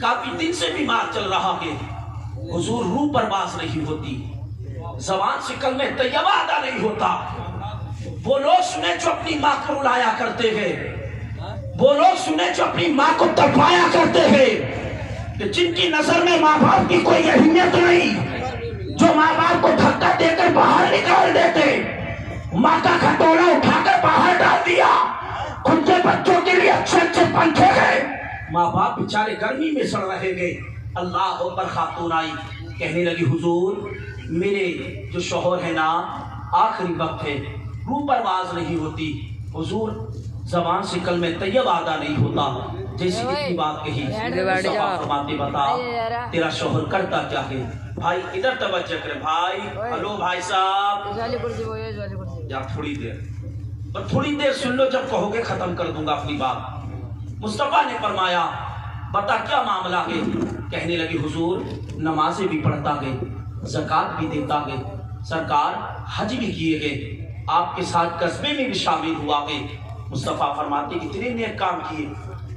کافی دن سے بیمار چل رہا ہے، حضور روح پر باز نہیں ہوتی، زبان سے کلمہ طیبہ ادا نہیں ہوتا۔ وہ لوگ سنے جو اپنی ماں کو رلایا کرتے ہیں، وہ لوگ سنے جو اپنی ماں کو تڑپایا کرتے ہیں، کہ جن کی نظر میں ماں باپ کی کوئی اہمیت نہیں، جو ماں باپ کو دھکا دے کر باہر نکال دیتے، ماں کا کھٹولا اٹھا کر باہر ڈال دیا، ان کے بچوں کے لیے اچھے اچھے پنکھے گئے، ماں باپ بیچارے گرمی میں سڑ رہے گئے۔ اللہ اکبر، خاتون آئی، کہنے لگی حضور میرے جو شوہر ہے نا آخری وقت ہے، روح پر باز نہیں ہوتی، حضور زبان سے کلمہ طیبہ ادا نہیں ہوتا۔ جیسی اتنی بات کہی، مصطفیٰ فرماتے بتا تیرا شوہر کرتا کیا ہے؟ بھائی ادھر توجہ کرے، بھائی ہلو بھائی صاحب، یا تھوڑی دیر، اور تھوڑی دیر سن لو، جب کہو گے ختم کر دوں گا اپنی بات۔ مصطفیٰ نے فرمایا بتا کیا معاملہ ہے؟ کہنے لگی حضور نمازیں بھی پڑھتا ہے، زکوٰۃ بھی دیتا ہے، سرکار حج بھی کیے گئے، آپ کے ساتھ قصبے میں بھی شامل ہوا ہے۔ مصطفیٰ فرماتے اتنے نیک کام کیے،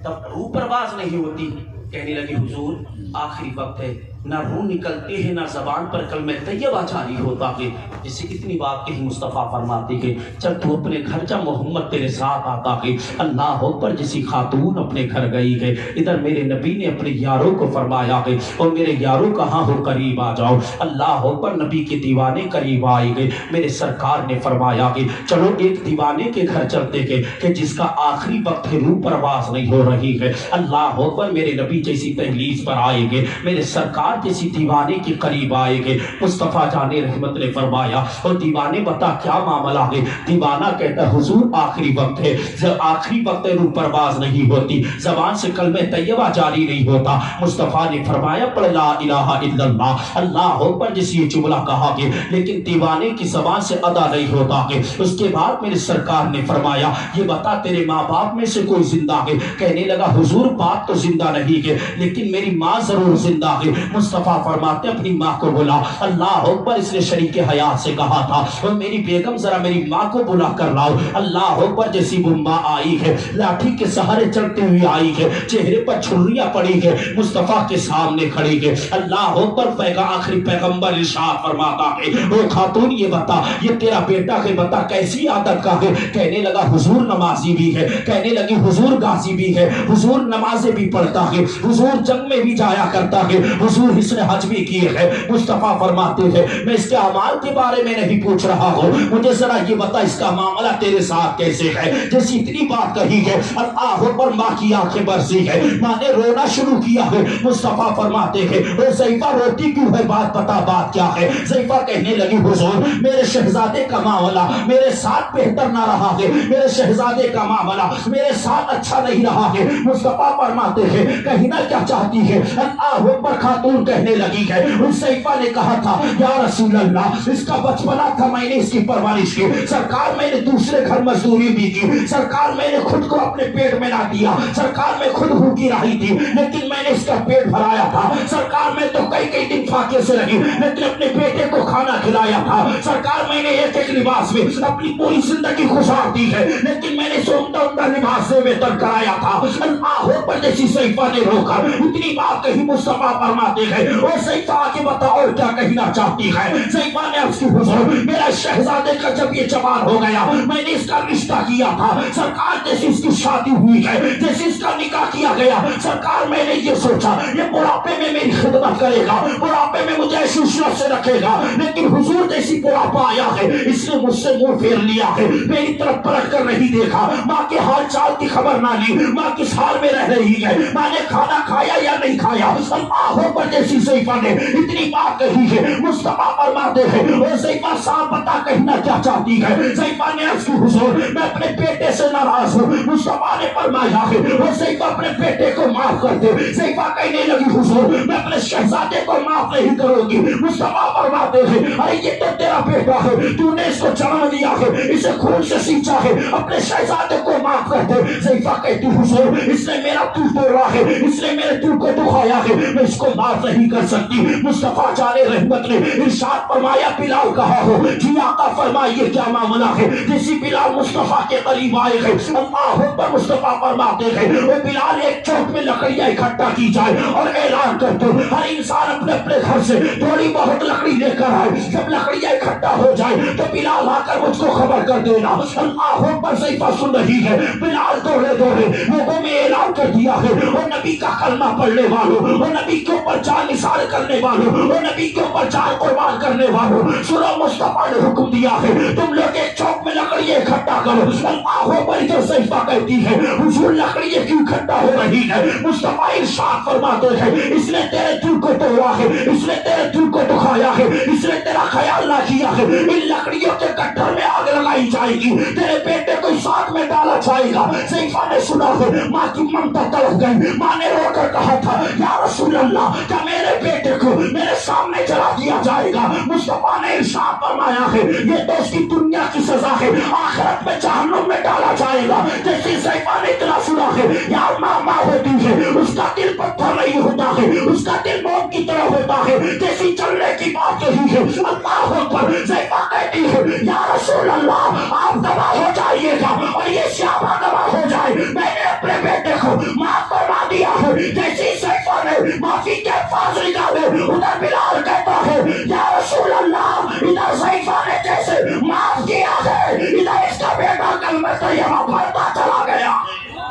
تب روح پر باز نہیں ہوتی؟ کہنے لگی حضور آخری وقت ہے، نہ روح نکلتے ہیں نہ زبان پر کلمہ طیبہ جاری ہوتا ہے۔ جسے اتنی بات کہی مصطفیٰ فرماتے کہ چل تو اپنے گھر جا، محمد تیرے ساتھ آتا ہے۔ اللہ اکبر، جیسی خاتون اپنے گھر گئی ہے، ادھر میرے نبی نے اپنے یاروں کو فرمایا ہے اور میرے یاروں کہاں ہو قریب آ جاؤ۔ اللہ اکبر، نبی کے دیوانے قریب آئے گئے، میرے سرکار نے فرمایا کہ چلو ایک دیوانے کے گھر چلتے ہیں کہ جس کا آخری وقت ہے، روح پرواز نہیں ہو رہی ہے۔ اللہ اکبر، میرے نبی جیسی دہلیز پر آئے گے، میرے سرکار جیسی دیوانے کے قریب آئے گے۔ مصطفیٰ جان رحمت نے فرمایا اور دیوانے بتا کیا معاملہ ہے؟ دیوانہ کہتا ہے حضور آخری وقت ہے، آخری وقت ہے، روح پرواز نہیں ہوتی، زبان سے کلمہ طیبہ جاری نہیں ہوتا۔ مصطفیٰ نے فرمایا پڑھ لا الہ الا اللہ، اللہ اکبر، جس یہ جملہ کہا کہ لیکن دیوانے کی زبان سے ادا نہیں ہوتا کہ اس کے بعد میرے سرکار نے فرمایا یہ بتا تیرے ماں باپ میں سے کوئی زندہ ہے؟ کہنے لگا حضور باپ تو زندہ نہیں ہے لیکن میری ماں ضرور زندہ ہے۔ مصطفیٰ فرماتے اپنی ماں کو بلا۔ اللہ اکبر، اس نے شریک حیات سے کہا تھا اور میری بیگم ذرا میری ماں کو بلا کر لاؤ۔ اللہ اکبر، جیسی وہ ماں آئی ہے، لاٹھی کے سہارے چلتے ہوئے آئی ہے، چہرے پر چھریاں پڑی ہے، مصطفیٰ کے سامنے کھڑی ہے۔ اللہ اکبر، آخری پیغمبر ارشاد فرماتا ہے وہ خاتون یہ بتا یہ تیرا بیٹا ہے، بتا کیسی عادت کا ہے؟ کہنے لگا حضور نمازی بھی ہے، کہنے لگی حضور غازی بھی ہے، حضور نمازیں بھی پڑھتا ہے، حضور جنگ میں بھی جایا کرتا ہے، حضور اس نے حج بھی کیے ہے۔ مصطفیٰ فرماتے ہیں میں اس کے اعمال کے بارے میں نہیں پوچھ رہا ہوں، مجھے ذرا یہ بتا اس کا معاملہ تیرے ساتھ کیسے ہے؟ جیسی اتنی بات کہی ہے اللہ اکبر، ماں کی آنکھیں برسی ہے، ماں نے رونا شروع کیا ہے۔ مصطفیٰ فرماتے ہیں اے ضعیفہ روتی کیوں ہے؟ بات بتا، بات کیا ہے؟ ضعیفہ کہنے لگی حضور میرے شہزادے کا معاملہ میرے ساتھ بہتر نہ رہا ہے، میرے شہزادے کا معاملہ میرے ساتھ اچھا نہیں رہا ہے۔ مصطفیٰ فرماتے ہیں کہنا کیا چاہتی ہے؟ اللہ اکبر، خاتون کہنے لگی ہے اس ضعیفہ نے کہا تھا یا رسول اللہ اس کا بچپنا تھا، میں نے اس کی پرورش کی، سرکار میں نے دوسرے گھر مزدوری بھی کی، سرکار میں نے خود کو اپنے پیٹ میں نہ دیا، سرکار میں خود بھوکی رہی تھی لیکن میں نے اس کا پیٹ بھرایا تھا، سرکار میں تو کئی دن فاقے سے رہی لیکن اپنے بیٹے کو کھانا کھلایا تھا، سرکار میں نے ایک لباس میں اپنی پوری زندگی گزار دی ہے لیکن میں نے عمدہ لباس سے بہتر کرایا تھا۔ اللہ اکبر، جیسی ضعیفہ نے رو کر اتنی بات کہی مصطفیٰ فرماتے ہیں اور ضعیفہ آگے بتا اور کیا کہنا چاہتی ہے؟ ضعیفہ نے عرض کی حضور میرا شہزادے کا جب یہ جوان ہو گیا میں نے اس کا رشتہ کیا تھا، سرکار جیسی اس کی شادی ہوئی ہے، جیسے اس کا نکاح کیا گیا، سرکار میں نے یہ سوچا یہ بڑھاپے میں میری خدمت کرے گا، بڑھاپے میں مجھے ایسی عشرت سے رکھے گا، لیکن حضور جیسی بڑھاپا آیا ہے اس نے مجھ سے منہ پھیر لیا ہے، میری طرف پلٹ کر نہیں دیکھا، ماں کے حال چال کی خبر نہ لی، ماں کس حال میں رہ رہی ہے، ماں نے کھانا کھایا یا نہیں کھایا۔ اللہ اکبر، جیسی ضعیفہ نے اتنی بات کہی ہے مصطفیٰ فرماتے ہیں اور ضعیفہ صاحب بتا کہنا کیا چاہتی ہے؟ ضعیفہ نے عرض کی حضور میں اپنے بیٹے سے ناراض ہوں، مصطفیٰ نے فرمایا ہے اور ضعیفہ اپنے بیٹے کو معاف کر دے۔ ضعیفہ کہنے لگی حضور میں اپنے شہزادے کو معاف نہیں کروں گی۔ مصطفیٰ فرماتے ہیں ارے یہ تو تیرا بیٹا ہے، تو نے اس کو جنم دیا ہے، اسے خون سے سینچا ہے، اپنے شہزادے کو معاف کر دے۔ ضعیفہ کہتی حضور اس نے میرا دل توڑا ہے، اس نے میرے دل کو دکھایا ہے، میں اس کو معاف نہیں کر سکتی. مصطفیٰ جان رحمت نے ارشاد فرمایا بلال کہا ہو جی آقا فرمائیے کیا معاملہ ہے. جیسی بلال مصطفیٰ کے قریب آئے گئے اللہ اکبر مصطفیٰ فرماتے ہیں اے بلال ایک چوک میں لکڑیاں اکٹھا کی جائے اور اعلان کر دو ہر انسان اپنے اپنے گھر سے تھوڑی بہت لکڑی لے کر آئے. جب لکڑیاں اکٹھا ہو جائے تو بلال آ کر مجھ کو خبر کر دینا. اللہ اکبر صحیفہ سن رہی ہے. بلال دوڑے دوڑے لوگوں میں اعلان کر دیا ہے اور نبی کا کلمہ پڑھنے والوں اور نبی کے اوپر جان نثار کرنے والوں اور نبی کے اوپر جان قربان کرنے والوں سنو مصطفیٰ نے حکم دیا ہے تم لوگ ایک چوک میں لکڑیاں اکٹھا کرو. اللہ اکبر جو صحیفہ کہتی ہے حضور لکڑیاں کیوں اکٹھا ہو رہی ہے. مصطفیٰ ارشاد فرماتے ہیں اس نے تیرے دل کو توڑا ہے اس نے تیرے دل کو دکھایا ہے اس نے تیرا خیال نہ کیا ہے. ان لکڑیوں کے گٹھر میں آگ لگائی جائے گی تیرے بیٹے کو ساتھ میں ڈالا جائے گا. صحیفہ نے سنا ہے ماں کی ممتا تڑپ گئی. ماں نے رو کر کہا تھا یا رسول اللہ کیا میرے بیٹے کو میرے سامنے جلا دیا جائے گا. مصطفیٰ نے ارشاد فرمایا ہے یہ تو اس کی دنیا کی سزا ہے آخرت میں جہنم میں ڈالا جائے گا. جیسے صحیفہ نے اتنا سنا ہے یار ماں ماں ہوتی ہے اس کا دل پتھر نہیں ہوتا ہے اس کا دل موت کی طرح ہوتا ہے. جیسی چلنے کی بات یہی ہے. اللہ اکبر صحیفہ کہتی ہے یا رسول اللہ آپ گواہ ہو جائیے گا اور یہ صحابہ گواہ ہو جائے میں نے اپنے بیٹے کو معاف فرما دیا ہے. جیسی صحیفہ نے معافی کے الفاظ نکالے ادھر بلال کہتا ہے یا رسول اللہ ادھر صحیفہ نے جیسے معاف کیا ہے ادھر اس کا بیٹا کلمہ طیبہ پڑھتا چلا گیا.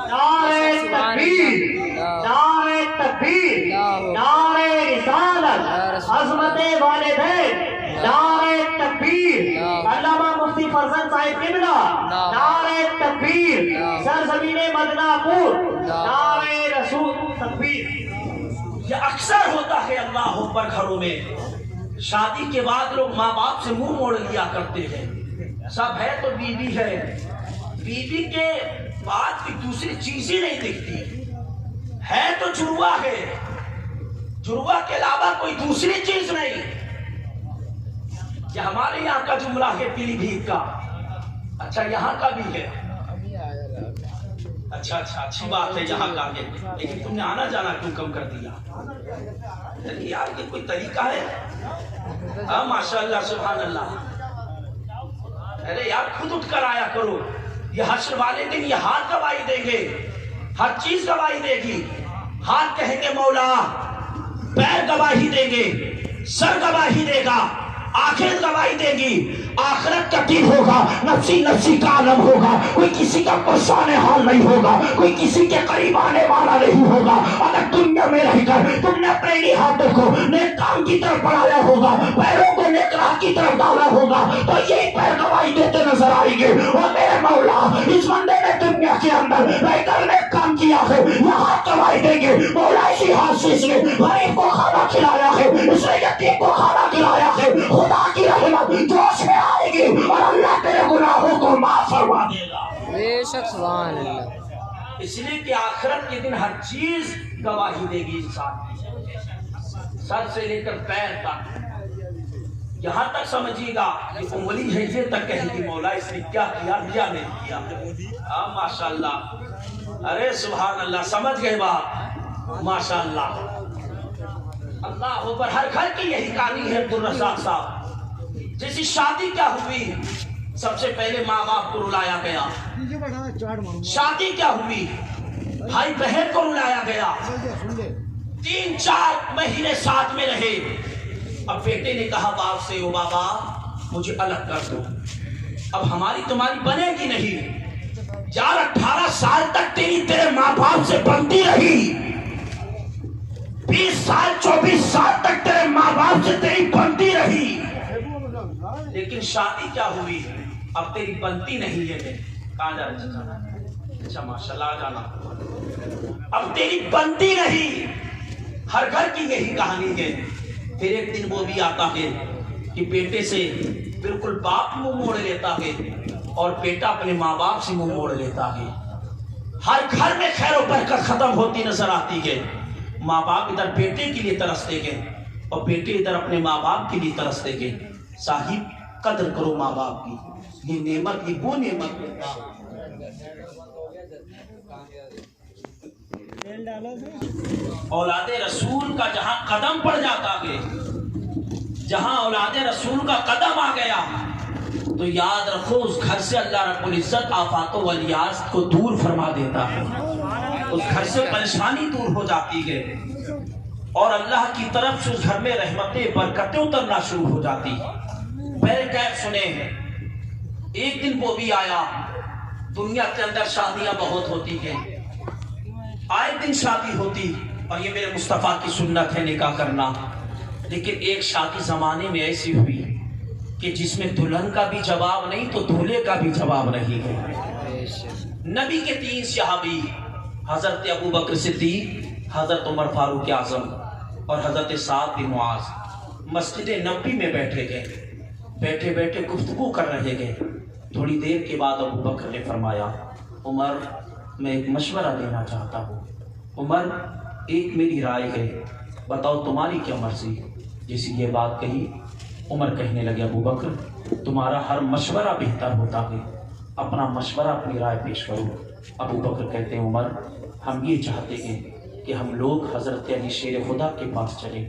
نعرہ تکبیر نعرہ تکبیر نعرہ رسالت عظمت والدین نعرہ تکبیر علامہ مفتی فرزند صاحب قبلہ نعرہ تکبیر سرزمین مدینہ پور نعرہ رسول تکبیر. یہ اکثر ہوتا ہے اللہ اکبر گھروں میں شادی کے بعد لوگ ماں باپ سے منہ موڑ لیا کرتے ہیں. سب ہے تو بیوی ہے بیوی کے بعد کی دوسری چیز ہی نہیں دکھتی ہے تو جڑوا ہے جڑوا کے علاوہ کوئی دوسری چیز نہیں. یہ ہمارے یہاں کا جملہ ہے پیلی بھیت کا. اچھا یہاں کا بھی ہے اچھا اچھی بات ہے یہاں کا ہے لیکن تم نے آنا جانا کیوں کم کر دیا. یار یہ کوئی طریقہ ہے. ہاں ماشاءاللہ سبحان اللہ. ارے یار خود اٹھ کر آیا کرو. یہ حشر والے دن یہ ہاتھ گواہی دیں گے ہر چیز گواہی دے گی. ہاتھ کہیں گے مولا پیر گواہی دیں گے سر گواہی دے گا آخرت گواہی دے گی. آخرت کا دن ہوگا نفسی نفسی کا عالم ہوگا. کوئی کسی کا پریشان حال نہیں ہوگا کوئی کسی کے قریب آنے والا نہیں ہوگا. اگر دنیا میں رہ کر تم نے اپنے انہی ہاتھوں کو نیک کام کی طرف بڑھایا ہوگا پیروں کو نیک راہ کی طرف ڈالا ہوگا تو یہی پیر گواہی دیتے نظر آئیں گے. اور میرے مولا اس بندے نے دنیا کے اندر رہ کر نیک کام کیا ہے یہ ہاتھ گواہی دیں گے مولا اسی ہاتھ سے اس نے غریب کو کھانا کھلایا ہے اس نے یتیم کو کھانا کھلایا ہے. خدا کی رحمت جوش میں آئے گی اور اللہ تیرے گناہوں کو معاف فرما دے گا. بے شک سبحان اللہ. اس لیے کہ آخرت کے دن ہر چیز گواہی دے گی انسان کی سر سے لے کر پیر تک. یہاں تک سمجھیے گا کہ انگلی ہے یہ تک کہے گی مولا اس نے کیا کیا کیا نہیں کیا. ہاں ماشاءاللہ. ارے سبحان اللہ سمجھ گئے بات ماشاءاللہ. اللہ اوپر ہر گھر کی یہی کہانی ہے. عبدالرزاق صاحب جیسی شادی کیا ہوئی سب سے پہلے ماں باپ کو رلایا گیا. شادی کیا ہوئی بھائی بہن کو رلایا گیا. 3-4 مہینے ساتھ میں رہے. اب بیٹے نے کہا باپ سے او بابا مجھے الگ کر دو اب ہماری تمہاری بنے گی نہیں. یار 18 سال تک تیرے ماں باپ سے بنتی رہی 20 سال 24 سال تک تیرے ماں باپ سے تیری بنتی رہی لیکن شادی کیا ہوئی اب تیری بنتی نہیں ہے. کہاں جا رہے اچھا ماشاءاللہ آ جانا. اب تیری بنتی نہیں. ہر گھر کی یہی کہانی ہے. پھر ایک دن وہ بھی آتا ہے کہ بیٹے سے بالکل باپ منہ موڑ لیتا ہے اور بیٹا اپنے ماں باپ سے منہ موڑ لیتا ہے. ہر گھر میں خیر و برکت ختم ہوتی نظر آتی ہے. ماں باپ ادھر بیٹے کے لیے ترستے گئے اور بیٹے ادھر اپنے ماں باپ کے لیے ترستے گئے. صاحب قدر کرو ماں باپ کی. یہ نعمت یہ وہ نعمت ہے. اولاد رسول رسول کا جہاں قدم پڑ جاتا ہے، جہاں اولاد رسول کا قدم آ گیا، تو یاد رکھو اس گھر سے اللہ رب العزت آفات و الیاس کو دور فرما دیتا ہے، اس گھر سے پریشانی دور ہو جاتی ہے، اور اللہ کی طرف سے اس گھر میں رحمتیں برکتیں اترنا شروع ہو جاتی۔ پہلے کیف سنیں، ایک دن وہ بھی آیا، دنیا کے اندر شادیاں بہت ہوتی ہیں، آئے دن شادی ہوتی، اور یہ میرے مصطفیٰ کی سنت ہے نکاح کرنا، لیکن ایک شادی زمانے میں ایسی ہوئی کہ جس میں دلہن کا بھی جواب نہیں تو دولہے کا بھی جواب نہیں ہے۔ نبی کے 3 صحابی حضرت ابو بکر صدیق، حضرت عمر فاروق اعظم اور حضرت سعد بن معاذ مسجد نبوی میں بیٹھے گئے، بیٹھے بیٹھے گفتگو کر رہے گئے۔ تھوڑی دیر کے بعد ابو بکر نے فرمایا، عمر میں ایک مشورہ دینا چاہتا ہوں، عمر ایک میری رائے ہے، بتاؤ تمہاری کیا مرضی؟ جیسی یہ بات کہی، عمر کہنے لگے ابو بکر تمہارا ہر مشورہ بہتر ہوتا ہے، اپنا مشورہ اپنی رائے پیش کرو۔ ابو بکر کہتے ہیں عمر ہم یہ چاہتے ہیں کہ ہم لوگ حضرت علی شیر خدا کے پاس چلیں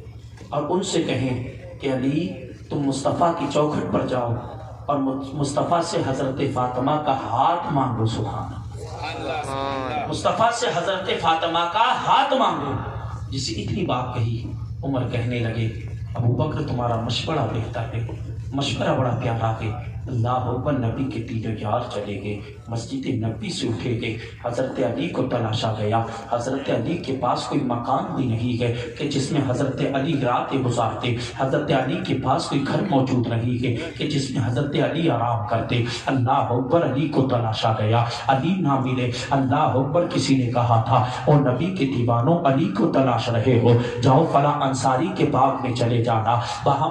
اور ان سے کہیں کہ علی تم مصطفیٰ کی چوکھٹ پر جاؤ اور مصطفیٰ سے حضرت فاطمہ کا ہاتھ مانگو۔ سبحان اللہ، مصطفیٰ سے حضرت فاطمہ کا ہاتھ مانگو۔ جسے اتنی بات کہی، عمر کہنے لگے ابو بکر تمہارا مشورہ بہتر ہے، مشورہ بڑا پیارا ہے۔ اللہ اکبر، نبی کے 3 یار چلے گئے، مسجد نبی سے اٹھے گئے، حضرت علی کو تلاشا گیا۔ حضرت علی کے پاس کوئی مکان بھی نہیں ہے کہ جس میں حضرت علی راتیں گزارتے، حضرت علی کے پاس کوئی گھر موجود نہیں ہے کہ جس میں حضرت علی آرام کرتے۔ اللہ اکبر، علی کو تلاشا گیا، علی نہ ملے۔ اللہ اکبر، کسی نے کہا تھا اور نبی کے دیوانوں علی کو تلاش رہے ہو، جاؤ فلاں انصاری کے باغ میں چلے جانا، وہاں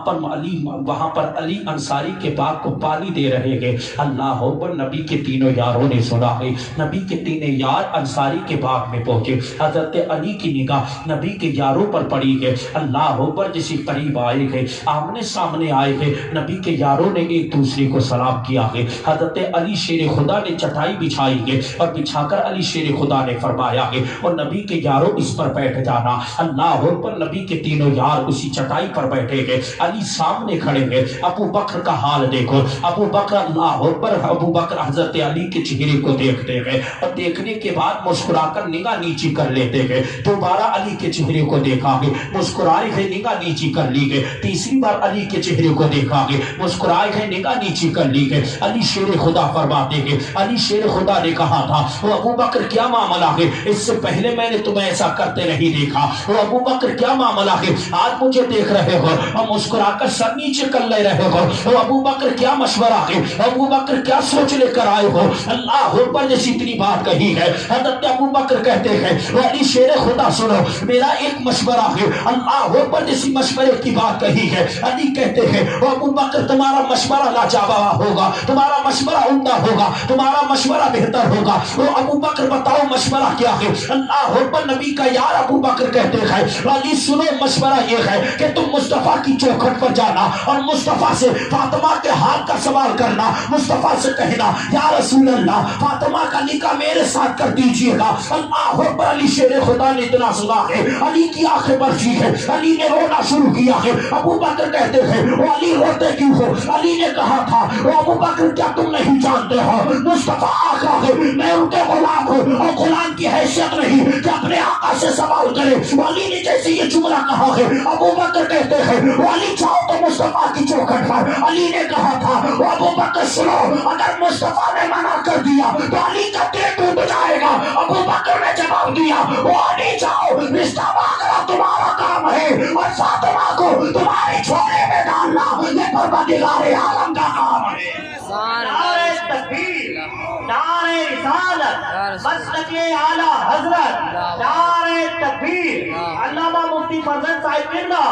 پر علی انصاری کے باغ کو پانی دے رہے گے۔ اللہ اکبر، نبی کے 3 یاروں نے سنا ہے، نبی کے 3 یار انصاری کے باغ میں پہنچے، حضرت علی کی نگاہ نبی کے یاروں پر پڑی ہے۔ اللہ اکبر، جسی قریب آئے گئے، آمنے سامنے آئے گئے، نبی کے یاروں نے ایک دوسرے کو سلام کیا ہے۔ حضرت علی شیر خدا نے چٹائی بچھائی ہے اور بچھا کر علی شیر خدا نے فرمایا ہے اور نبی کے یاروں اس پر بیٹھ جانا۔ اللہ اکبر، نبی کے 3 یار اسی چٹائی پر بیٹھے گئے، علی سامنے کھڑے ہیں۔ ابو بکر کا حال دیکھو، ابو بکر، اللہ اکبر، ابو بکر حضرت علی کے چہرے کو دیکھتے گئے اور دیکھنے کے بعد مسکرا کر نگاہ نیچی کر لیتے گئے۔ دوبارہ علی کے چہرے کو دیکھا گے، مسکرائے گئے، نگاہ نیچی کر لی گئے۔ تیسری بار علی کے چہرے کو دیکھا گے، مسکرائے گئے، نگاہ نیچی کر لی گئے۔ علی شیر خدا فرماتے گئے، علی شیر خدا نے کہا تھا وہ ابو بکر کیا معاملہ ہے، اس سے پہلے میں نے تمہیں ایسا کرتے نہیں دیکھا، وہ ابو بکر کیا معاملہ ہے، آج مجھے دیکھ رہے ہو اور مسکرا کر سر نیچے کر لے رہے ہو، وہ ابو بکر کیا مشورہ ہے، ابو بکر کیا سوچ لے کر آئے ہو۔ اللہ اکبر، جیسی اتنی بات کہی ہے، حضرت ابو بکر کہتے ہیں علی شیر خدا سنو میرا ایک مشورہ ہے۔ اللہ اکبر، جیسی مشورے کی بات کہی ہے، علی کہتے ہیں ابو بکر تمہارا مشورہ لاجواب ہوگا، تمہارا مشورہ عمدہ ہوگا، تمہارا مشورہ بہتر ہوگا۔ وہ ابو بکر بتاؤ مشورہ کیا ہے۔ اللہ اکبر، نبی کا یار ابو بکر کہتے ہیں علی سنو مشورہ یہ ہے کہ تم مصطفیٰ کی چوکھٹ پر جانا اور مصطفیٰ سے فاطمہ کے ہاتھ کا سوال کرنا، مصطفیٰ سے کہنا یا رسول اللہ فاطمہ کا نکاح میرے ساتھ کر دیجئے گا۔ اللہ اکبر، علی شیر خدا نے اتنا سنا ہے، علی کی آنکھیں برسی ہے، علی نے رونا شروع کیا ہے۔ ابو بکر کہتے ہیں وہ علی روتے کیوں ہو؟ علی نے کہا تھا وہ ابو بکر کیا تم نہیں جانتے ہو مصطفیٰ آقا ہے، میں ان کے غلام ہوں اور غلام کی حیثیت نہیں کہ اپنے آقا سے سوال کرے۔ علی نے جیسے یہ جملہ کہا ہے، ابو بکر کہتے ہیں وہ علی جاؤ تو مصطفیٰ کی چوکھٹ پر۔ علی نے کہا تھا وہ ابو بکر سنو اگر مصطفیٰ نے منع کر دیا تو علی کا دل ٹوٹ جائے گا۔ ابو بکر نے جواب دیا وہ علی جاؤ، رشتہ مانگنا تمہارا کام ہے اور فاطمہ کو تمہارے چھوڑے میں ڈالنا یہ پروردگار عالم کا کام ہے۔ نعرہ تکبیر، نعرہ رسالت، مسلک اعلی حضرت، نعرہ تکبیر، علامہ مفتی فرزند صاحب مرنا،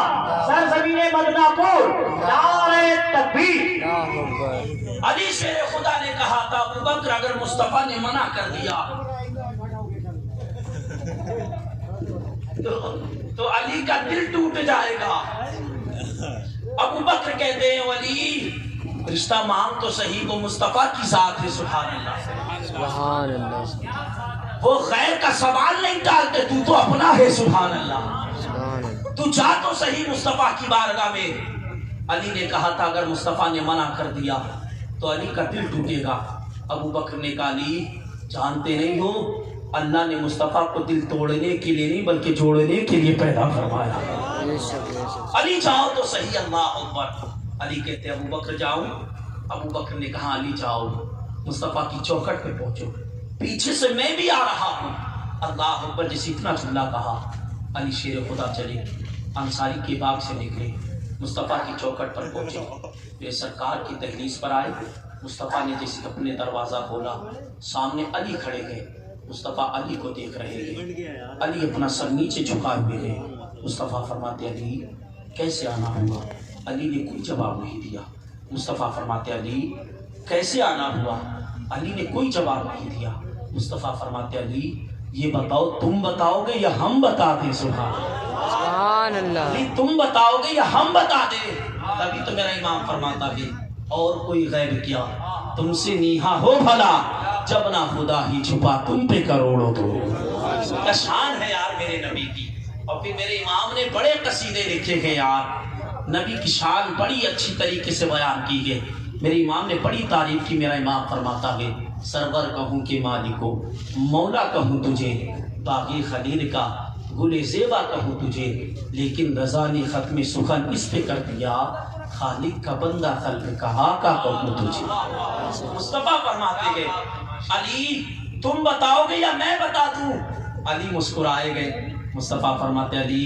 سرزمین مدینہ پور، نعرہ تکبیر۔ علی شیر خدا نے کہا تھا ابو بکر اگر مصطفیٰ نے منع کر دیا تو علی کا دل ٹوٹ جائے گا۔ ابو بکر کہتے ہیں ولی رشتہ مانگ تو صحیح، وہ مصطفیٰ کی ذات ہے۔ سبحان اللہ، سبحان اللہ۔ وہ غیر کا سوال نہیں ٹالتے، تو اپنا ہے، سبحان اللہ۔ سبحان اللہ۔ تو جا تو صحیح مصطفیٰ کی بارگاہ میں۔ علی نے کہا تھا اگر مصطفیٰ نے منع کر دیا تو علی کا دل ٹوٹے گا۔ ابو بکر نے کہا علی جانتے نہیں ہو اللہ نے مصطفیٰ کو دل توڑنے کے لیے نہیں بلکہ جوڑنے کے لیے پیدا فرمایا۔ بے شک بے شک۔ علی جاؤ تو صحیح، اللہ اکبر۔ علی کہتے ابو بکر جاؤ۔ ابو بکر نے کہا علی جاؤ، مصطفیٰ کی چوکھٹ پہ پہنچو، پیچھے سے میں بھی آ رہا ہوں۔ اللہ اکبر، جس اتنا چلا کہا علی شیر خدا چلے، انصاری کے باغ سے نکلے، مصطفیٰ کی چوکھٹ پر پہنچے، پھر سرکار کی دہلیز پر آئے۔ مصطفیٰ نے جیسے اپنے دروازہ کھولا، سامنے علی کھڑے گئے۔ مصطفیٰ علی کو دیکھ رہے ہیں، علی اپنا سر نیچے جھکائے ہوئے ہیں۔ مصطفیٰ فرماتے علی کیسے آنا ہوا؟ علی نے کوئی جواب نہیں دیا۔ مصطفیٰ فرماتے علی کیسے آنا ہوا؟ علی نے کوئی جواب نہیں دیا۔ مصطفیٰ فرماتے علی یہ بتاؤ تم بتاؤ گے یا ہم بتا دیں؟ سبحان اللہ۔ علی تم بتاؤ گے یا ہم بتا دیں؟ تبھی تو میرا امام فرماتا ہے اور کوئی غیب کیا تم سے نیہا ہو بھلا، جب نہ خدا ہی چھپا تم پہ کروڑوں تو۔ کیا شان ہے یار میرے نبی کی۔ اور پھر میرے امام نے بڑے قصیدے لکھے ہیں یار، نبی کی شان بڑی اچھی طریقے سے بیان کی ہے۔ میرے امام نے بڑی تعریف کی۔ میرا امام فرماتا ہے سرور کہوں کہ مالکو، مولا کہوں تجھے، باغی خلیل کا گل زیبا کہوں تجھے، لیکن رضا نے ختم سخن اس پہ کر دیا، خالق کا بندہ خلق کا آقا کہوں تجھے۔ مصطفیٰ فرماتے ہیں علی تم بتاؤ گے یا میں بتا دوں؟ علی مسکرائے گئے۔ مصطفیٰ فرماتے علی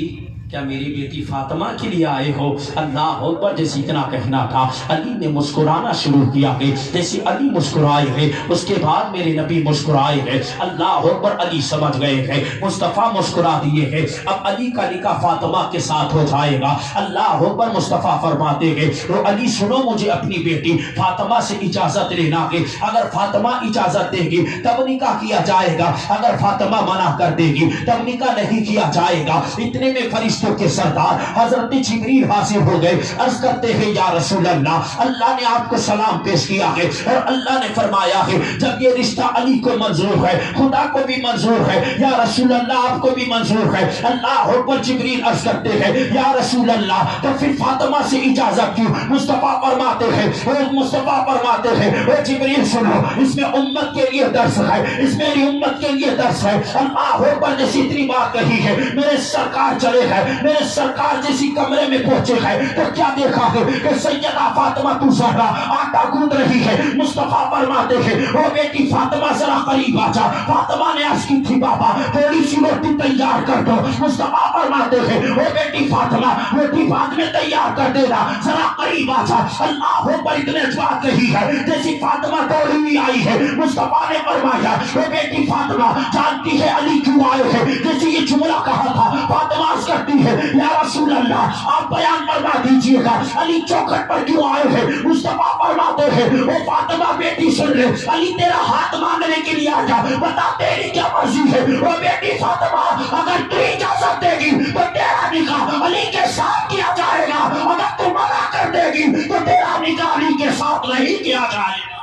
کیا میری بیٹی فاطمہ کے لیے آئے ہو؟ اللہ اکبر، جیسے اتنا کہنا تھا علی نے مسکرانا شروع کیا ہے۔ جیسے علی مسکرائے ہیں اس کے بعد میرے نبی مسکرائے ہیں۔ اللہ اکبر، علی سمجھ گئے ہیں، مصطفیٰ مسکرا دیے ہیں، اب علی کا نکاح فاطمہ کے ساتھ ہو جائے گا۔ اللہ اکبر، مصطفیٰ فرماتے ہیں تو علی سنو مجھے اپنی بیٹی فاطمہ سے اجازت لینا ہے، اگر فاطمہ اجازت دے گی تب نکاح کیا جائے گا، اگر فاطمہ منع کر دے گی تب نکاح نہیں کیا جائے گا۔ اتنے میں فرشتوں کے سردار حضرت جبریل حاضر ہو گئے، عرض کرتے ہیں یا رسول اللہ، اللہ نے آپ کو سلام پیش کیا ہے اور اللہ نے فرمایا ہے جب یہ رشتہ علی کو منظور ہے خدا کو بھی منظور ہے، یا رسول اللہ آپ کو بھی منظور ہے۔ اللہ اکبر، جبریل عرض کرتے ہیں یا رسول اللہ تو پھر فاطمہ سے اجازت کیوں؟ مصطفیٰ فرماتے ہیں اے جبریل سنو، اس میں امت کے لیے درس ہے، اس میری امت کے لیے درس ہے۔ اللہ اکبر، جیسی اتنی بات کہی ہے میرے سرکار چلے ہیں، میرے سرکار جیسی کمرے میں پہنچے ہیں تو کیا دیکھا ہے کہ سیدہ فاطمہ زہرا آٹا گوندھ رہی ہے۔ مصطفیٰ فرماتے ہیں او بیٹی فاطمہ ذرا قریب آ جا۔ فاطمہ نے عرض کی تھی بابا تھوڑی سی روٹی تیار کر دو۔ مصطفیٰ فرماتے ہیں او بیٹی فاطمہ روٹی بعد میں تیار کر دینا، ذرا قریب آ جا۔ اللہ اکبر، اتنے بات کہی ہے جیسی فاطمہ دوڑی ہوئی آئی ہے۔ مصطفیٰ نے فرمایا او بیٹی فاطمہ جانتی ہے علی کیوں آئے ہیں؟ جیسے یہ جملہ کہا تھا فاطمہ عرض کرتی ہے یا رسول اللہ آپ بیان فرما دیجئے گا علی چوکھٹ پر کیوں آئے ہیں؟ مصطفیٰ فرماتے ہیں اے فاطمہ بیٹی سن لے، علی تیرا ہاتھ مانگنے کے لیے آیا، بتا تیری کیا مرضی ہے؟ او بیٹی فاطمہ اگر تو اجازت دے گی تو تیرا نکاح علی کے ساتھ کیا جائے گا، اگر تو منع کر دے گی تو تیرا نکاح علی کے ساتھ نہیں کیا جائے گا۔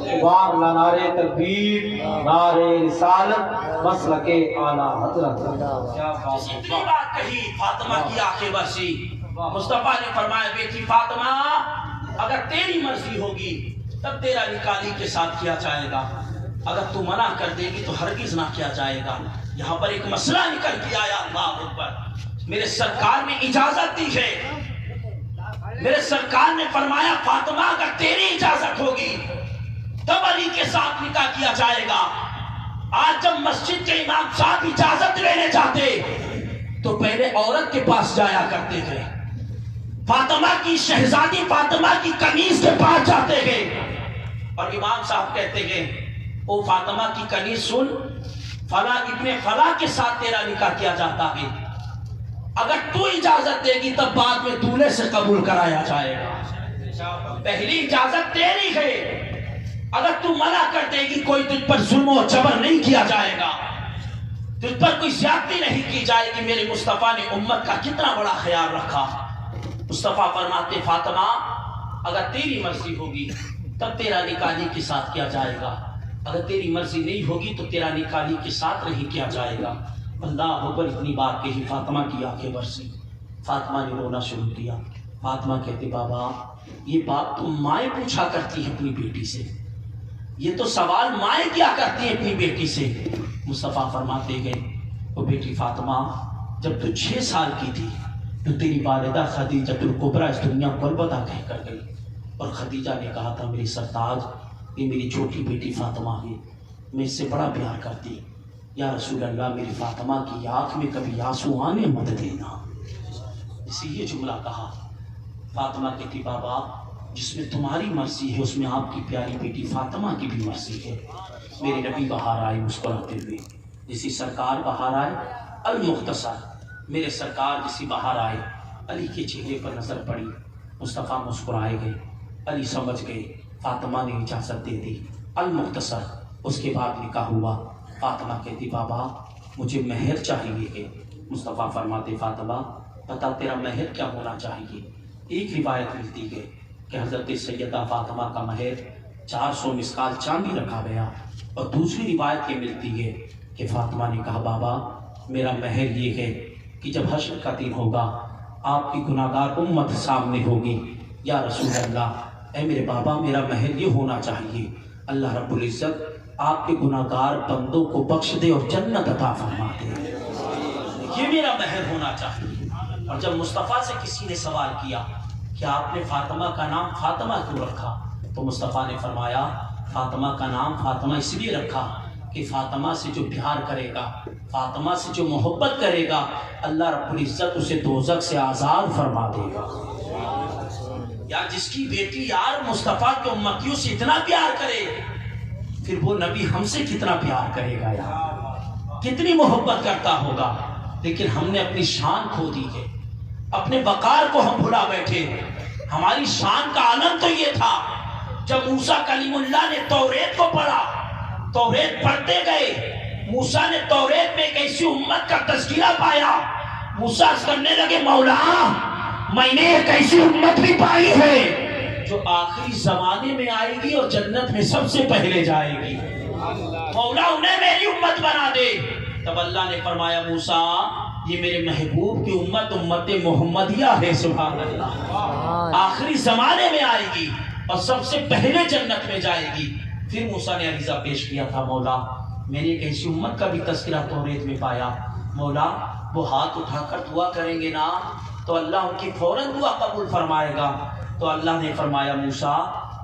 سبحان اللہ، نعرہ تکبیر، نعرہ رسالت، مسلک اعلیٰ حضرت۔ اتنی بات کہی، فاطمہ کی آنکھیں برسی۔ مصطفیٰ نے فرمایا بیٹی فاطمہ اگر تیری مرضی ہوگی تب تیرا نکاح علی کے ساتھ کیا جائے گا، اگر تو منع کر دے گی تو ہرگز نہ کیا جائے گا۔ یہاں پر ایک مسئلہ نکل کے آیا، اللہ اکبر، میرے سرکار نے اجازت دی ہے، میرے سرکار نے فرمایا فاطمہ اگر تیری اجازت ہوگی تب علی کے ساتھ نکاح کیا جائے گا۔ آج جب مسجد کے امام صاحب اجازت لینے جاتے تو پہلے عورت کے پاس جایا کرتے تھے، فاطمہ کی شہزادی فاطمہ کی کنیز کے پاس جاتے ہیں اور امام صاحب کہتے ہیں او فاطمہ کی کنیز سن، فلاں ابن فلاں کے ساتھ تیرا نکاح کیا جاتا ہے، اگر تو اجازت دے گی تب بعد میں دولہے سے قبول کرایا جائے گا، پہلی اجازت تیری ہے، اگر تو منع کر دے گی کوئی تجھ پر ظلم و جبر نہیں کیا جائے گا، تجھ پر کوئی زیادتی نہیں کی جائے گی۔ میرے مصطفیٰ نے امت کا کتنا بڑا خیال رکھا۔ مصطفیٰ فرماتے فاطمہ اگر تیری مرضی ہوگی تب تیرا نکاح علی کے ساتھ کیا جائے گا، اگر تیری مرضی نہیں ہوگی تو تیرا نکاح علی کے ساتھ نہیں کیا جائے گا۔ اللہ اکبر، اتنی بات کہی، فاطمہ کی آنکھیں برسی، فاطمہ نے رونا شروع کیا۔ فاطمہ کہتی بابا یہ بات تو مائیں پوچھا کرتی ہے اپنی بیٹی سے، یہ تو سوال مائیں کیا کرتی ہے اپنی بیٹی سے۔ مصطفیٰ فرماتے گئے وہ بیٹی فاطمہ جب تو 6 سال کی تھی تو تیری والدہ خدیجہ الکبریٰ اس دنیا کو الوداع کہہ کر گئی، اور خدیجہ نے کہا تھا میری سرتاج یہ میری چھوٹی بیٹی فاطمہ ہے، میں اس سے بڑا پیار کرتی، یا رسول اللہ میری فاطمہ کی آنکھ میں کبھی آنسو آنے مت دینا۔ اسی یہ جملہ کہا۔ فاطمہ کہتی بابا جس میں تمہاری مرضی ہے اس میں آپ کی پیاری بیٹی فاطمہ کی بھی مرضی ہے۔ میرے نبی باہر آئے مسکراتے ہوئے، جسی سرکار باہر آئے المختصر، میرے سرکار جسی باہر آئے، علی کے چہرے پر نظر پڑی، مصطفیٰ مسکرائے گئے، علی سمجھ گئے فاطمہ نے اجازت دے دی، المختصر۔ اس کے بعد نکاح ہوا۔ فاطمہ کہتی بابا مجھے مہر چاہیے کہ مصطفیٰ فرماتے فاطمہ بتا تیرا مہر کیا ہونا چاہیے۔ ایک روایت ملتی ہے کہ حضرت سیدہ فاطمہ کا مہر 400 مسکال چاندی رکھا گیا، اور دوسری روایت یہ ملتی ہے کہ فاطمہ نے کہا بابا میرا مہر یہ ہے کہ جب حشر کا دن ہوگا آپ کی گناہگار امت سامنے ہوگی، یا رسول اللہ اے میرے بابا میرا مہر یہ ہونا چاہیے اللہ رب العزت آپ کے گناہگار بندوں کو بخش دے اور جنت عطا فرما دے، یہ میرا مہر ہونا چاہیے۔ اور جب مصطفیٰ سے کسی نے سوال کیا کہ آپ نے فاطمہ کا نام فاطمہ کیوں رکھا، تو مصطفیٰ نے فرمایا فاطمہ کا نام فاطمہ اس لیے رکھا کہ فاطمہ سے جو پیار کرے گا، فاطمہ سے جو محبت کرے گا، اللہ رب العزت اسے دوزخ سے آزاد فرما دے گا۔ یار جس کی بیٹی یار مصطفیٰ کے امتیوں سے اتنا پیار کرے پھر وہ نبی ہم سے کتنا پیار کرے گا یار، کتنی محبت کرتا ہوگا۔ لیکن ہم نے اپنی شان کھو دی ہے، اپنے وقار کو ہم بھلا بیٹھے۔ ہماری شان کا عالم تو یہ تھا جب موسیٰ کلیم اللہ نے توریت کو پڑھا، توریت پڑھتے گئے، موسیٰ نے توریت میں ایک ایسی امت کا تذکرہ پایا، موسیٰ کرنے لگے مولا میں نے ایک ایسی امت بھی پائی ہے جو آخری زمانے میں آئے گی اور جنت میں سب سے پہلے جائے گی، مولا انہیں میری امت بنا دے۔ تب اللہ نے فرمایا موسیٰ یہ میرے محبوب کی امت امت محمدیہ ہے، سبحان اللہ، آخری زمانے میں آئے گی اور سب سے پہلے جنت میں جائے گی۔ پھر موسیٰ نے عریضہ پیش کیا تھا مولا میں نے ایک ایسی امت کا بھی تذکرہ توریت میں پایا، مولا وہ ہاتھ اٹھا کر دعا کریں گے نا تو اللہ ان کی فوراً دعا قبول فرمائے گا۔ تو اللہ نے فرمایا موسیٰ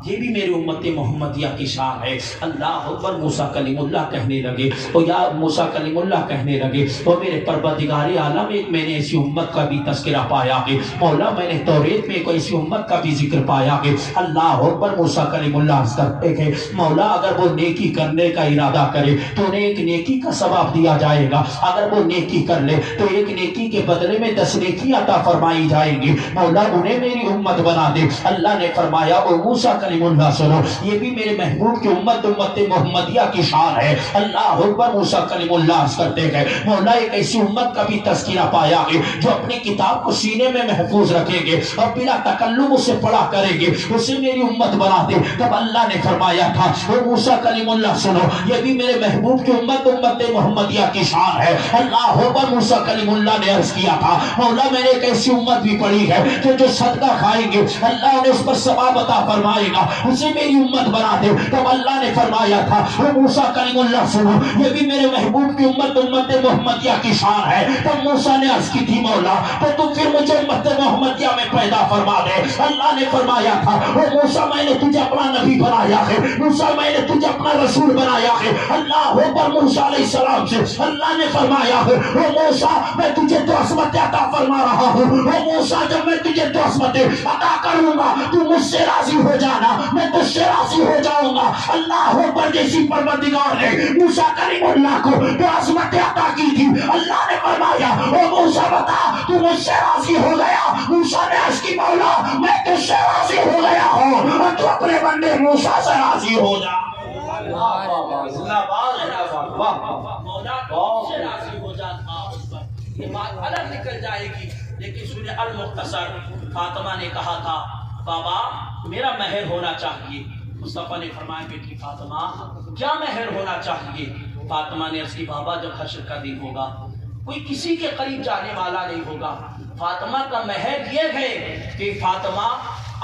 یہ بھی میری امت محمدیہ کی شان ہے۔ اللہ اکبر، موسیٰ کلیم اللہ کہنے لگے، او یا موسیٰ کلیم اللہ کہنے لگے او میرے پروردگار عالم ایک میں نے ایسی امت کا بھی تذکرہ پایا ہے، مولا میں نے توریت میں ایک ایسی امت کا بھی ذکر پایا ہے۔ اللہ اکبر، موسیٰ کلیم اللہ عرض کرتے ہیں مولا اگر وہ نیکی کرنے کا ارادہ کرے تو انہیں ایک نیکی کا ثواب دیا جائے گا، اگر وہ نیکی کر لے تو ایک نیکی کے بدلے میں 10 نیکی عطا فرمائی جائیں گی، مولا انہیں میری امت بنا دے۔ اللہ نے فرمایا او موسیٰ کلیم اللہ سنو یہ بھی میرے محبوب کی امت امت محمدیہ کی شان ہے۔ اللہ اکبر، موسیٰ کلیم اللہ عرض کرتے ہیں مولا ایک ایسی امت کا بھی تذکرہ پایا ہے جو اپنی کتاب کو سینے میں محفوظ رکھیں گے اور بلا تکلم اسے پڑھا کریں گے، اسے میری امت بنا دے۔ تب اللہ نے فرمایا تھا او موسیٰ کلیم اللہ سنو یہ بھی میرے محبوب کی امت امت محمدیہ کی شان ہے۔ اللہ اکبر، موسیٰ کلیم اللہ نے عرض کیا تھا مولا میں نے ایک ایسی امت بھی پڑھی ہے کہ جو صدقہ کھائیں گے اللہ نے اس پر ثواب عطا فرمائے گا، اسے میری امت بنا دے۔ تب اللہ نے فرمایا تھا او موسیٰ کلیم اللہ سنو یہ بھی میرے محبوب کی امت امت محمدیہ کی شان ہے۔ تب موسیٰ نے عرض کی تھی مولا تو پھر مجھے امت محمدیہ میں پیدا فرما دے۔ اللہ نے فرمایا تھا او موسیٰ میں نے تجھے اپنا نبی بنایا ہے، موسیٰ میں نے تجھے اپنا رسول بنایا ہے۔ اللہ اکبر، موسیٰ علیہ السلام سے اللہ نے فرمایا ہے او موسیٰ میں تجھے تو عصمت عطا فرما رہا ہوں، او موسیٰ جب میں تجھے تو عصمت عطا کروں گا تو مجھ سے راضی ہو جانا، میں تجھ سے راضی ہو جاؤں گا۔ اللہ اکبر، جیسی پروردگار نے موسیٰ کلیم اللہ کو تو عصمت عطا کی تھی، اللہ نے فرمایا او موسیٰ بتا تو مجھ سے راضی ہو گیا؟ موسیٰ نے عرض کی مولا میں تجھ سے راضی ہو گیا ہوں اور تو اپنے بندے موسیٰ سے راضی ہو جا۔ مولا تو سے راضی ہو جا، یہ بات الگ نکل جائے گی۔ لیکن سورہ المختصر فاطمہ نے کہا تھا بابا میرا مہر ہونا چاہیے، مصطفیٰ نے فرمایا بیٹی فاطمہ کیا مہر ہونا چاہیے؟ فاطمہ نے عرض کی بابا جب حشر کا دن ہوگا کوئی کسی کے قریب جانے والا نہیں ہوگا، فاطمہ کا مہر یہ ہے کہ فاطمہ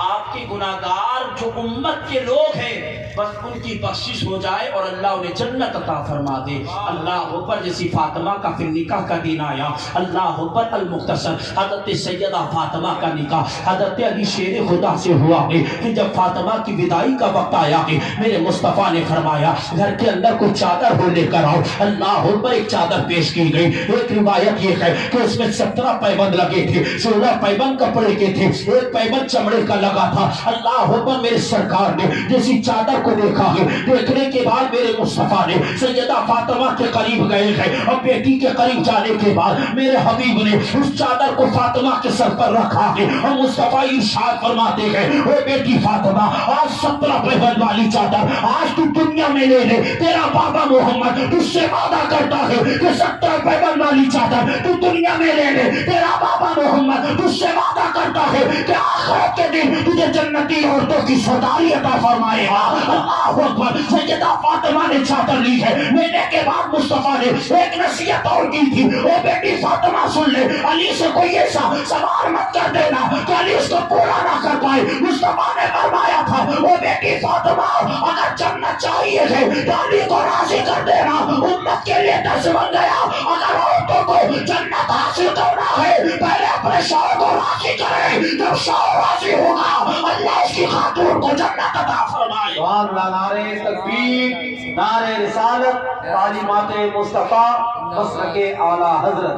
آپ کے گناہگار جو امت کے لوگ ہیں بس ان کی بخشش ہو جائے اور اللہ انہیں جنت عطا فرما دے۔ اللہ اکبر، جیسی فاطمہ کا پھر نکاح کا دن آیا، اللہ اکبر، المختصر حضرت سیدہ فاطمہ کا نکاح حضرت علی شیر خدا سے ہوا ہے کہ جب فاطمہ کی بدائی کا وقت آیا ہے میرے مصطفیٰ نے فرمایا گھر کے اندر کوئی چادر ہو لے کر آؤ۔ اللہ اکبر، ایک چادر پیش کی گئی۔ ایک روایت یہ ہے کہ اس میں 17 پیبند لگے تھے، 16 پیبند کپڑے کے تھے، ایک پیبند چمڑے کا لگا تھا۔ اللہ اکبر، میرے سرکار نے جیسی چادر کو دیکھا ہے، دیکھنے کے بعد میرے مصطفیٰ نے سیدہ فاطمہ کے قریب گئے ہیں اور بیٹی کے قریب جانے کے بعد میرے حبیب نے اس چادر کو فاطمہ کے سر پر رکھا ہے اور مصطفیٰ ارشاد فرماتے ہیں اے بیٹی فاطمہ، آج 17 پیبند والی چادر آج تو دنیا میں لے لے، تیرا بابا محمد تجھ سے وعدہ کرتا ہے کہ 17 پیبند والی چادر تو دنیا میں لے لے، تیرا بابا محمد تجھ سے وعدہ کرتا ہے کہ آخرت کے دن تجھے جنتی عورتوں کی سرداری عطا فرمائے گا۔ اللہ اکبر، سیدہ فاطمہ نے چادر لی ہے، لینے کے بعد مصطفیٰ نے ایک نصیحت اور کی تھی، اے بیٹی فاطمہ سن لے، علی سے کوئی ایسا سوال مت کر دینا کہ علی اس کو پورا نہ کر پائے۔ مصطفیٰ نے فرمایا تھا اے بیٹی فاطمہ، اگر جنت چاہیے ہے تو علی کو راضی کر دینا، امت کے لیے درس بن گیا۔ اگر عورتوں کو جنت حاصل کرنا ہے پہلے اپنے شوہر کو راضی کرے، جب شوہر راضی ہوگا اللہ اس کی خاتون کو جنت عطا فرمائے۔ سبحان اللہ، نعرہ تکبیر، نعرہ رسالت، تعلیمات مصطفیٰ، مسلک اعلیٰ حضرت۔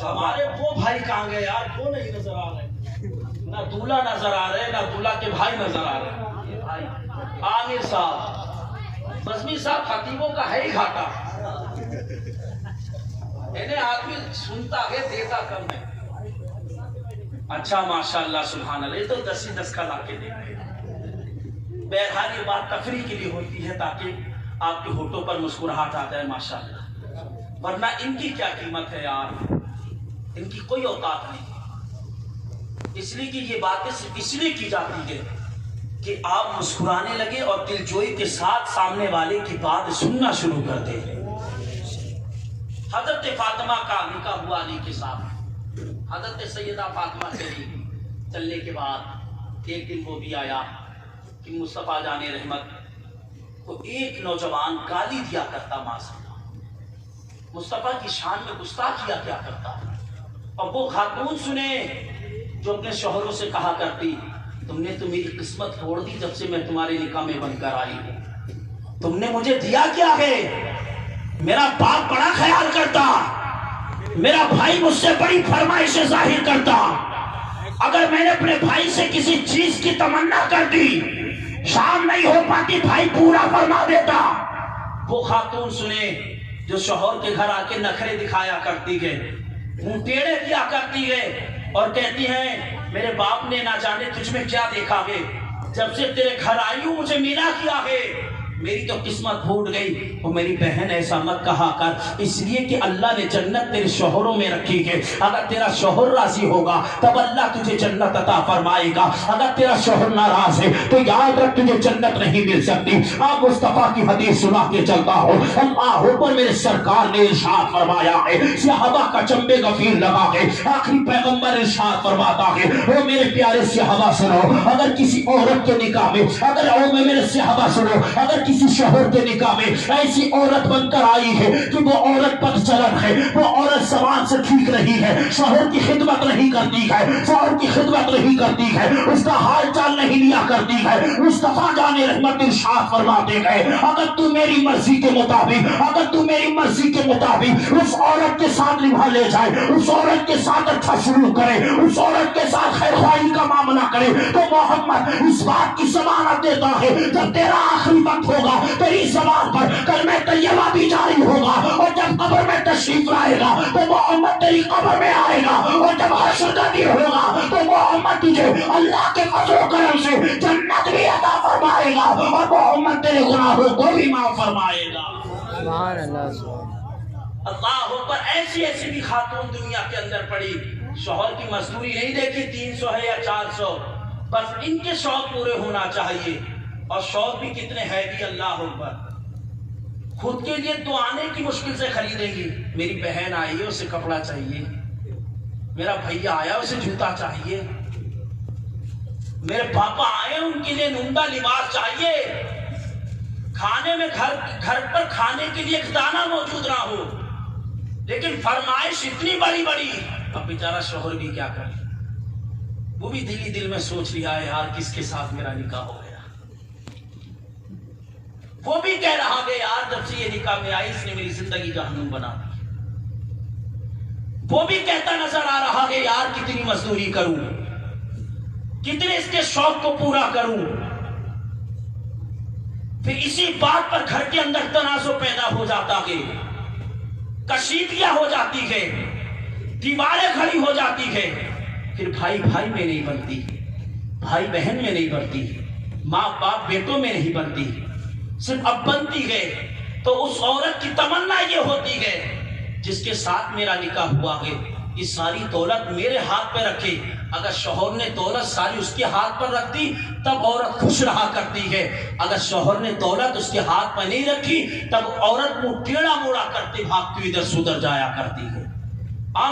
ہمارے وہ بھائی کہاں گئے یار؟ وہ نہیں نظر آ رہے، نہ دولہا نظر آ رہے نہ دولہا کے بھائی نظر آ رہے۔ عامر صاحب، بزمی صاحب، خطیبوں کا ہے ہی گھاٹا، انہیں آدمی سنتا ہے دیتا کم ہے۔ اچھا ماشاءاللہ سبحان اللہ، یہ تو 10 ہی 10 کا لا کے دے رہے ہیں۔ بہرحال یہ بات تفریح کے لیے ہوتی ہے تاکہ آپ کے ہونٹوں پر مسکراہٹ آ جائے ماشاءاللہ، ورنہ ان کی کیا قیمت ہے یار، ان کی کوئی اوقات نہیں۔ اس لیے کہ یہ باتیں صرف اس لیے کی جاتی ہے کہ آپ مسکرانے لگے اور دلجوئی کے ساتھ سامنے والے کی بات سننا شروع کر دیں۔ حضرت فاطمہ کا نکاح ہوا علی کے ساتھ، حضرت سیدہ فاطمہ چلی، چلنے کے بعد ایک دن وہ بھی آیا کہ مصطفیٰ جان رحمت کو ایک نوجوان گالی دیا کرتا، مصطفیٰ کی شان میں گستاخیاں کیا کرتا، اور وہ خاتون سنے جو اپنے شوہروں سے کہا کرتی تم نے تو میری قسمت توڑ دی جب سے میں تمہارے نکاح میں بن کر آئی ہوں، تم نے مجھے دیا کیا ہے؟ میرا باپ بڑا خیال کرتا، میرا بھائی مجھ سے بڑی فرمائشیں ظاہر کرتا، اگر میں نے اپنے بھائی سے کسی چیز کی تمنا کر دی شام نہیں ہو پاتی بھائی پورا فرما دیتا۔ وہ خاتون سنے جو شوہر کے گھر آ کے نخرے دکھایا کرتی ہے، منہ ٹیڑے کیا کرتی ہے اور کہتی ہیں میرے باپ نے نہ جانے تجھ میں کیا دیکھا ہے، جب سے تیرے گھر آئی ہوں مجھے ملا کیا ہے، میری تو قسمت پھوٹ گئی۔ وہ میری بہن ایسا مت کہا کر، اس لیے کہ اللہ نے جنت تیرے شوہروں میں رکھی ہے، اگر تیرا شوہر راضی ہوگا تب اللہ تجھے جنت عطا فرمائے گا، اگر تیرا شوہر ناراض ہے تو یاد رکھ تجھے جنت نہیں مل سکتی۔ آپ مصطفیٰ کی حدیث سنا کے چلتا ہو، اللہ اوپر میرے سرکار نے ارشاد فرمایا ہے، صحابہ کا چمبے غفیر لگا ہے، آخری پیغمبر ارشاد فرماتا ہے وہ میرے پیارے صحابہ سنو، اگر کسی عورت کے نکاح میں میرے صحابہ سنو، اگر کسی شوہر کے نکاح میں ایسی عورت بن کر آئی ہے کہ وہ عورت پر چلن ہے، وہ عورت زبان سے ٹھیک رہی ہے، شوہر کی خدمت نہیں کرتی ہے، شوہر کی خدمت نہیں کرتی ہے، اس کا حال چال نہیں لیا کرتی ہے، مصطفیٰ جان رحمت ارشاد فرماتے ہیں اگر تو میری مرضی کے مطابق اس عورت کے ساتھ نبھا لے جائے، اس عورت کے ساتھ اچھا سلوک کرے، اس عورت کے ساتھ خیر خواہی کا معاملہ کرے، تو محمد اس بات کی ضمانت دیتا ہے جب تیرا آخری وقت ہوگا تیری زبان پر کلمہ طیبہ بھی جاری ہوگا، اور جب قبر میں تشریف لائے گا تو محمد تیری قبر میں آئے گا، اور جب حشر کا دن ہوگا تو محمد تجھے اللہ کے فضل و کرم سے جنت بھی عطا فرمائے گا، اور محمد تیرے گناہوں کو بھی معاف فرمائے گا۔ سبحان اللہ، اللہ اوپر ایسی ایسی بھی خاتون دنیا کے اندر پڑی، شوہر کی مزدوری نہیں دیکھی 300 ہے یا 400، بس ان کے شوق پورے ہونا چاہیے، اور شوق بھی کتنے ہے بھی، اللہ اکبر. خود کے لیے تو آنے کی مشکل سے خریدیں گی. میری بہن آئی ہے اسے کپڑا چاہیے، میرا بھیا آیا اسے جوتا چاہیے، میرے پاپا آئے ان کے لیے نوندا لباس چاہیے. کھانے میں گھر پر کھانے کے لیے ایک دانہ موجود نہ ہو، لیکن فرمائش اتنی بڑی بڑی. اب بیچارہ شوہر بھی کیا کرے، وہ بھی دل ہی دل میں سوچ لیا ہے یار کس کے ساتھ میرا نکاح ہو گیا. وہ بھی کہہ رہا ہے یار جب سے یہ نکاح میں آئی اس نے میری زندگی جہنم بنا دی. وہ بھی کہتا نظر آ رہا ہے یار کتنی مزدوری کروں، کتنے اس کے شوق کو پورا کروں. پھر اسی بات پر گھر کے اندر تنازع پیدا ہو جاتا ہے، کشیدگیاں ہو جاتی ہے، دیواریں کھڑی ہو جاتی ہے. پھر بھائی بھائی میں نہیں بنتی، بھائی بہن میں نہیں بنتی، ماں باپ بیٹوں میں نہیں بنتی، صرف اب بنتی ہے. تو اس عورت کی تمنا یہ ہوتی ہے جس کے ساتھ میرا نکاح ہوا ہے یہ ساری دولت میرے ہاتھ پہ رکھے. اگر شوہر نے دولت ساری اس کے ہاتھ پر رکھ دی تب عورت خوش رہا کرتی ہے. اگر شوہر نے دولت اس کے ہاتھ پر نہیں رکھی تب عورت منہ ٹیڑھا موڑا کرتے بھاگتی ادھر سے ادھر جایا کرتی ہے.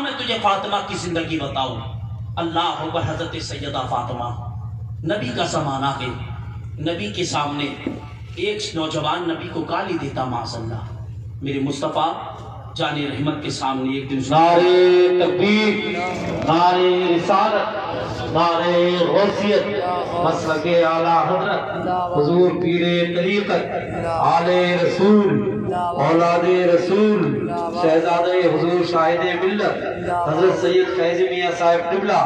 میں تجھے فاطمہ کی زندگی بتاؤں. اللہ اکبر. حضرت سیدہ فاطمہ نبی کا زمانہ ہے. نبی کے سامنے ایک نوجوان نبی کو گالی دیتا معاذ اللہ. میرے مصطفیٰ جان رحمت کے سامنے ایک دن نعرے تکبیر، نعرے رسالت، نعرے غوثیت، مسلک اعلیٰ حضرت حضور پیر طریقت، آل رسول، اولاد رسول، شہزادہ حضور شاہد ملت حضرت سید فیض میاں صاحب قبلہ،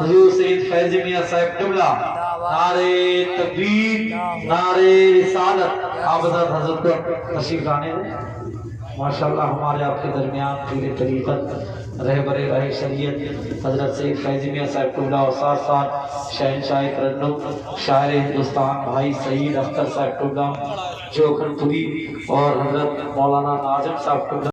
حضور سید فیض میاں صاحب قبلہ. نعرے تکبیر، نعرے رسالت. آپ حضرت کو تشریف لانے دیں. ماشاءاللہ ہمارے آپ کے درمیان پیر طریقت رہبر راہ شریعت حضرت سید فیض میاں صاحب قبلہ اور ساتھ ساتھ شہنشاہ ترنم شاعر ہندوستان بھائی سعید اختر صاحب قبلہ جوکھن پوری اور حضرت مولانا ناظم صاحب قبلہ